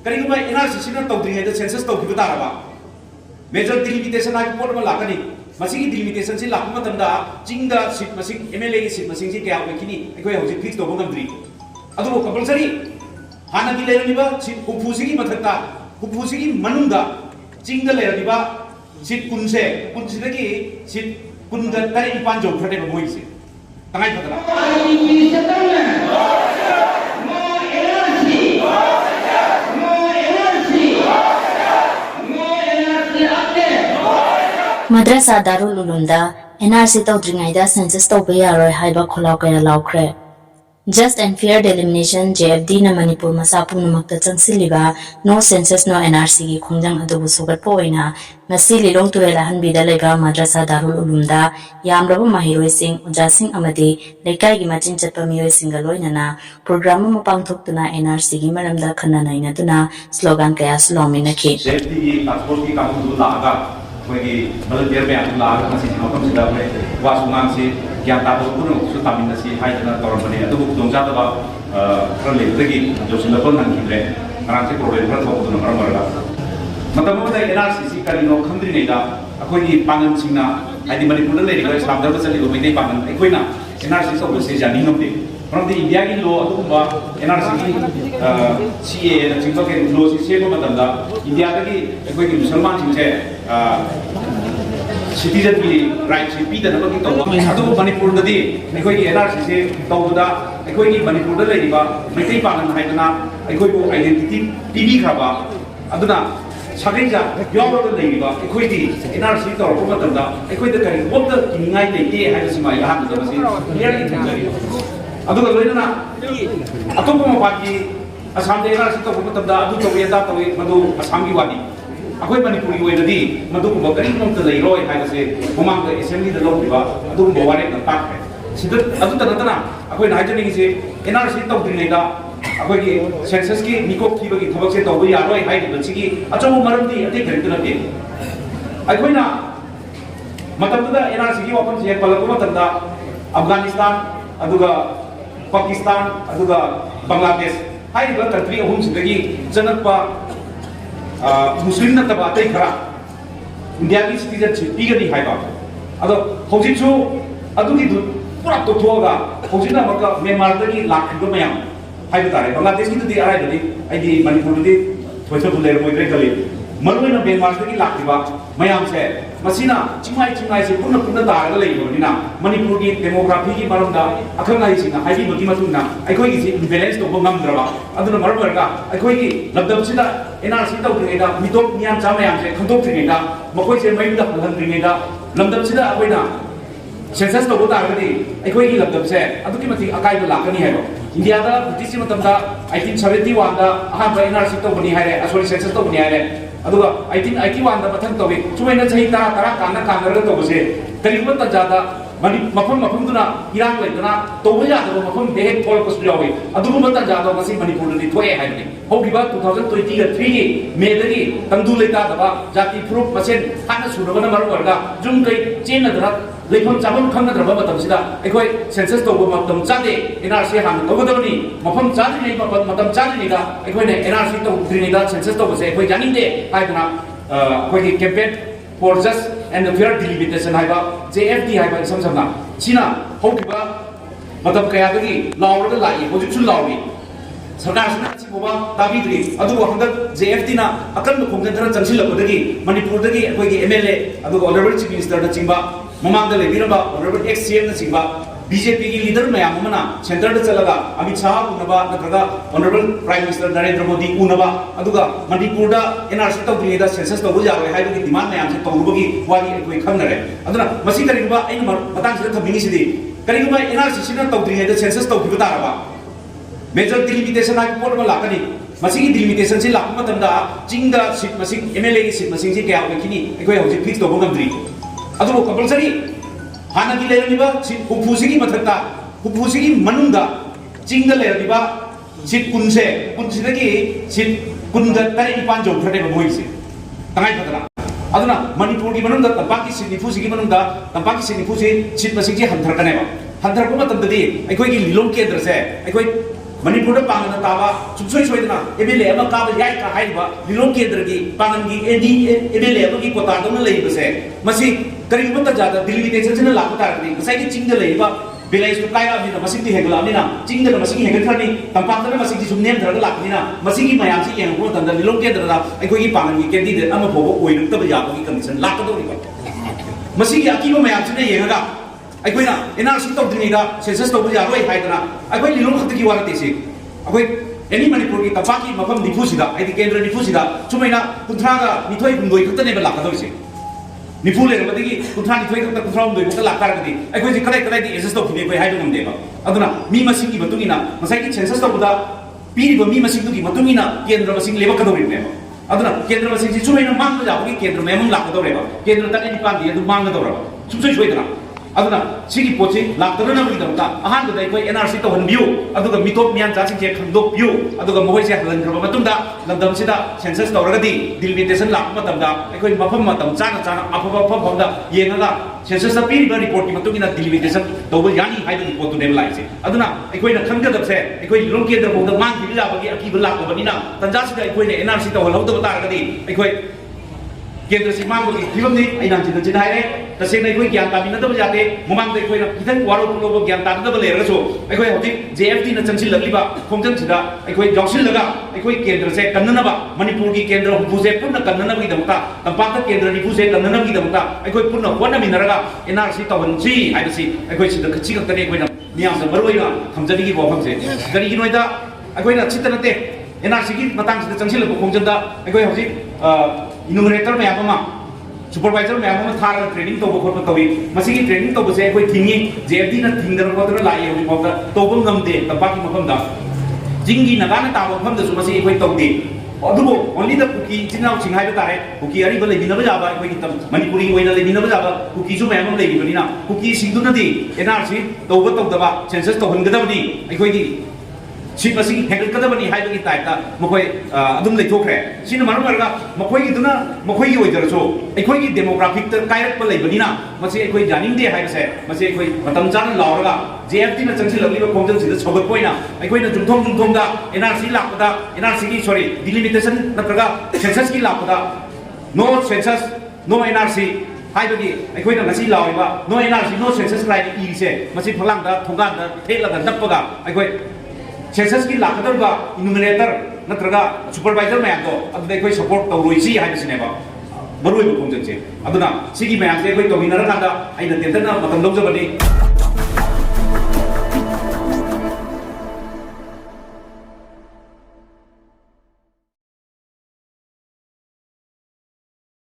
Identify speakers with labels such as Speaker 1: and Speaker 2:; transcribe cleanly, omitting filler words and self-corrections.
Speaker 1: करीगुमा NRC सिना तौद्रिङै दा सेंसस तौखिबा ताराबा मेजर डिलिमिटेशन हाइ पोर्ट मा लाकनी मसिगी डिलिमिटेशन से लाकु मतमदा चिंगदा सीट मसिंग एमएलए की सीट मसिंग से क्या होइखिनी अखोय हौजिक फिक्स तौबो गमद्री अदुबो कंपलसरी हाना की लेरनिबा सीट हुफुसिगी मथक्ता हुफुसिगी मनुंदा चिंगदा लेरनिबा सीट कुनसे कुनसिदगी सीट कुनगा तरे इपान जौखरने मोइसे तंगाई फतरा
Speaker 2: Madrasa Darul Ulumda NRC tawdringaida census tawba yaroi haiba kholau kaya laukre. Just and fair delimitation JFD na Manipur masapu namakta changsiliba no census no NRC gi khongjang adubu sugat poina ngasi lilong turelahan bida leba Madrasa Darul Ulumda yamrabu mahiroi sing uja sing amadi lekai gi machin chatpa miyoi singaloi nana program ma pangthoktuna NRC gi maramda khanna naina tuna slogan kaya slomina ki
Speaker 1: JFD gi passport ki kamu laga कोई मतलब देर में आने लाग मसी नौकम से दावे वासुनाम से क्या ताबो कुनो सुतामिन से हाई जना तौर बने तो बुक दोंजा तबा करले तगी जो सिलबन नंग किले कारण से प्रॉब्लम पर तो तो नंबर मरला मतलब वो एनआरसीसी करी नो खंद्री नेदा अखोई पांगन सिंगना आदि मणिपुर ले रिगो इस्लाम दर चली गो मेदे पांगन अखोइना एनआरसी सब से जानि नमते परंतु इंडिया की लो अदुबा एनआरसी की सीए न चिंतो के लो से को मतदा इंडिया की अखोई की मुसलमान सिंसे सिटीजन की राइट से पीदा नबकी तो अदुबा मणिपुर ददी अखोई की एनआरसी से तौदा अखोई की मणिपुर द लेरिबा मेदे पांगन हाइदना अखोई को आइडेंटिटी पीबी खबा अदुना सागैजा यावद लेरिबा अखोई दी एनआरसी तौर को मतदा अखोई द करी ओब्द किनिंगाई लेते हाइबसिमा याहान दबसी क्लियरली थंजरी अदुगा लोइना अतोप मपाकी असम दे एनआरसी तौर को मतदा अदु तौयदा तौय मदु असम की वादी अखोई मणिपुर की ओइददी मदु को करी मोंत लेरोय हाइबसे मोमांग द असेंबली द लोबिबा अदु बोवारे न ताक है सिद अदु तनतना अखोई नाइजनी से एनआरसी तौद्रिनेदा अखोई की सेंसस की निकोप थीबगी थबक से तौबो यारोय हाइबसिगी अचो मरमदी अते करितनते अखोइना मतमदा एनआरसी की वापन से पलको मतदा अफगानिस्तान अदुगा पाकिस्तान अदुगा बांग्लादेश हाइबा कंट्री अहुम सिदगी जनकपा मुस्लिम नतबा अतै खरा इंडिया की सिटीजनशिप पीगनी हाइबा अदो हौजिसु अदुगी पूरा तोथोगा हौजिना मका म्यांमार दगी लाखिबा मयाम हाइबा तारे बांग्लादेश की दुदी आराइदनी आइदी मणिपुर दुदी थोइसो बुलेर मोइद्रे गली मरुइना म्यांमार दगी लाखिबा मयाम से मसीना चिंगाई से पुनः पुनः तारगा लेबनिना मणिपुर की डेमोग्राफी की मरमदा अखंगाई सिना हाइबी बगी मतुना अखोई की इम्बैलेंस तो ngамद्रबा अदुना मरमरगा अखोई की लबदबसिदा एनआरसी तौद्रिनेदा मिटोप नियाम चामयाम से खंदोक्त्रिनेदा मखोई से मयुदा हलहंद्रिनेदा लबदबसिदा अखोइना सेंसस तौबो तारगदी अखोई की लबदब से अदुकी मति अकाइबा लाकनी हाइबो इंडिया दा ब्रिटिश मतमदा 1871 दा अहाबा एनआरसी तौबनी हाइरे असोरी सेंसस तौबनी हाइरे अदुगा 1881 दा मथन तौबी सुमैना सही ता तरा कानरगा तौबसे करिबा तजादा मनि मफम दुना इराक लेतना तौबा यादबा मफम देहे थोलपसु यावे अदुगुम तजादा मसी मणिपुर दि थोए हाइबनी होगिबा 2023 की मे दगी तंदु लेता दबा जाति प्रूफ मसेन हाना सुरबना मरवरगा जुम कै चेनदरा लेफम चाबम खंगद्रबा मतमसिदा अखोई सेंसस तौबा मतम चादे एनआरसी हान तौगदबनी मफम चादनि मतम चादनिदा अखोइने एनआरसी तौद्रिनिदा सेंसस तौबसे अखोई जानिंदे हाइदना अखोई campaign for just and fair delimitation हाइबा JFD हाइबा समसमना सिना होगिबा मतम कयादगी लावरगा लाई होजिसु लावी सरकार सिना सिबोबा ताबिद्री अदुगो हंदक JFD ना अकन खोंगदरा चंसिलबदगी मणिपुर दगी अखोई MLA अदुगो ऑनरेबल चीफ मिनिस्टर द चिंबा ममांग लेबीरबा ऑनरेबल XCM न चिंबा बीजेपी की लीडर मैम सेंटर चलगा अमित शाह उनबा नत्रगा honourable prime minister Narendra Modi उनबा अदुगा मणिपुर दा एनआरसी तौद्रिनेदा सेंसस तौबो यावे हाइबगी डिमांड मैम से तौरुबगी वारी अखोई खंगनरे अदुना मसी करिबा इन मतंग से थबिंगिसिदी करिबा एनआरसी सिना तौद्रिनेदा सेंसस तौखिबा तारबा मेजर डिलिमिटेशन हाइ पोर्ट मा लाकनी मसी डिलिमिटेशन से लाक मतंदा चिंगदा सीट मसिंग MLA की सीट मसिंग से क्या होइखिनी अखोई हौजि फिक्स तौबो गमद्री अदुबो कंपलसरी हाना की लेरनिबा हुफुसिगी मथक्ता हुफुसिगी मनुंदा चिंगदा लेरनिबा सीट कुनसे कुनसिदगी सीट कुनगा तरे इपान जौखरने मोइसे तंगाई फतरा अदुना मणिपुर की मनुंदा तंपाकी सीट निफुसिगी मनुंदा तंपाकी सीट मसिंग से हंथरकनेबा हंथरको मतमददी अखोई की लिलों केंद्र से अखोई मणिपुर पांगन ताबा सुसोई सोइदना एमएलए अमा काबा याई का हाइबा लिलों केंद्र की पांगन की एमएलए की कोता दोन लेबसे मसी करीबन तक ज्यादा दिल्ली टेंशन से लाख तारनी मसाई की चिंग लेबा बिलाइस को काया अमिना मसिक दी हेगलामिना चिंग दे मसिक हेगल थरनी तंपाक मसिक की सुनेम धरग लाखनिना मसिक की मयाम से यंग को तंदर लिलों केंद्र दा अखोई की पांगन की कैंडिडेट अमा फोबो ओइरक्तब याबगी कंडीशन लाकदोरिबा मसिक की अकीबो मयाम से येंगा अखोइना एनआरसी तौद्रिङैदा सेंसस तौबो यारोय हाइदना अखोइ लिलों खतकी वारतेसे अखोइ एनी मणिपुर की तंपाकी मफम निफुसिदा आइदि केंद्र निफुसिदा सुमैना कुंथ्रागा निथोइ हुंदोइ खतनेबा लाकदोरिसे निफू लेरबदगी कुंथ्रा निथोइ खत कुंथ्रा हुंदोइ खत लाकतारगदि अखोइ कदाइ कदाइ adjust तौखिने अखोइ हाइबो ngamdeba aduna mi masing ki matungina masai ki census tauda piriba mi masing tu ki matungina kendra masing lebakadoribneba aduna kendra masing si sumaina mangda jabagi kendra memang lakadoreba kendra tani dipandi adu mangda doraba sumsoi soidana aduna sigi pochi laktarana bagi damta ahan da koi NRC to hanbiu aduga mitop mian cha singje khandok biu aduga mohoi se halan khaba matunda lamdam sida census tawragadi delimitation lak matamda koi mafam matam chana chana afaba pham da yengaga census ta piri report ki matungina delimitation tawbo yani haidu report to nem laise aduna koi na khanga dab se koi lom ke dar bongda mang ki la bagi aki bla ko banina tanja sida koi ne NRC to halawda bataragadi koi केंद्र से मांग की film ने आई नाम चिन्ह चिन्ह है तसे नहीं कोई ज्ञान तामी न दब जाते मुमांग दे कोई ना किधर वारो लोगो ज्ञान तामी दब ले रहा सो आई कोई होती JFT न चंसी लगली बा खोमचन छिदा आई कोई जॉक्सिल लगा आई कोई केंद्र से कन्नन बा मणिपुर की केंद्र हुबुसे पुनः कन्नन की दमता तंपाक केंद्र निपुसे कन्नन की दमता आई कोई पुनः वन मिनरगा NRC तवनसी आई बसी आई कोई सिद्ध खची कतने कोई ना नियम से बरवइना थमजनी की वफम से गरी की नोइदा आई कोई ना चितनते NRC की मतंग से चंसी लगो खोमचनदा आई कोई होती इनुमरेटर में आपमा सुपरवाइजर में आपमा थार ट्रेनिंग तो बखोर पर तवी मसी की ट्रेनिंग तो बसे कोई थिंगी JFD न थिंगदर को तो लाई होगी पौधा तो बंग गमते तबाकी मफम दा जिंगी नगान ताव मफम दसु मसी कोई तौदे अदुबो ओनली द कुकी चिनाउ चिंहाय तारे कुकी अरी बले बिनब जाबा कोई तम मणिपुरी ओइना ले बिनब जाबा कुकी सु मैम ले बिबनिना कुकी सिंगदुनदी NRC तौब तौदबा सेंसस तो हनगदबनी अखोई दी सीट मसी हेगलकदबनी हाइबगी टाइपता मखोय अदुम लेथोखरे सिन मारम मरगा मखोय गिदुना मखोय गी ओइदरसो अखोय गी डेमोग्राफिक त कायरक प लेबनिना मसी अखोय जानिंग दे हाइबसे मसी अखोय मतम जान लावरगा JFT न चंसी लगलिबो खोमजन सिद छगत पोइना अखोय न जुमथोम दा NRC लापदा NRC की सॉरी डिलिमिटेशन नत्रगा सेंसस की लापदा नो सेंसस नो NRC हाइबगी अखोय न ngasi लावइबा no NRC no census line इसे मसी फलांदा थोगादा थेलगा नपगा अखोय सेंसस की लाकदरबा इनुमरेटर नत्रगा सुपरवाइजर मैम तो अब कोई सपोर्ट तौरोइसी हाइबसिनेबा मरुइबो खोमजनसे अदुना सिगी मैम से कोई तौमिनर कांदा आइना तेंदना मतम लौजबनी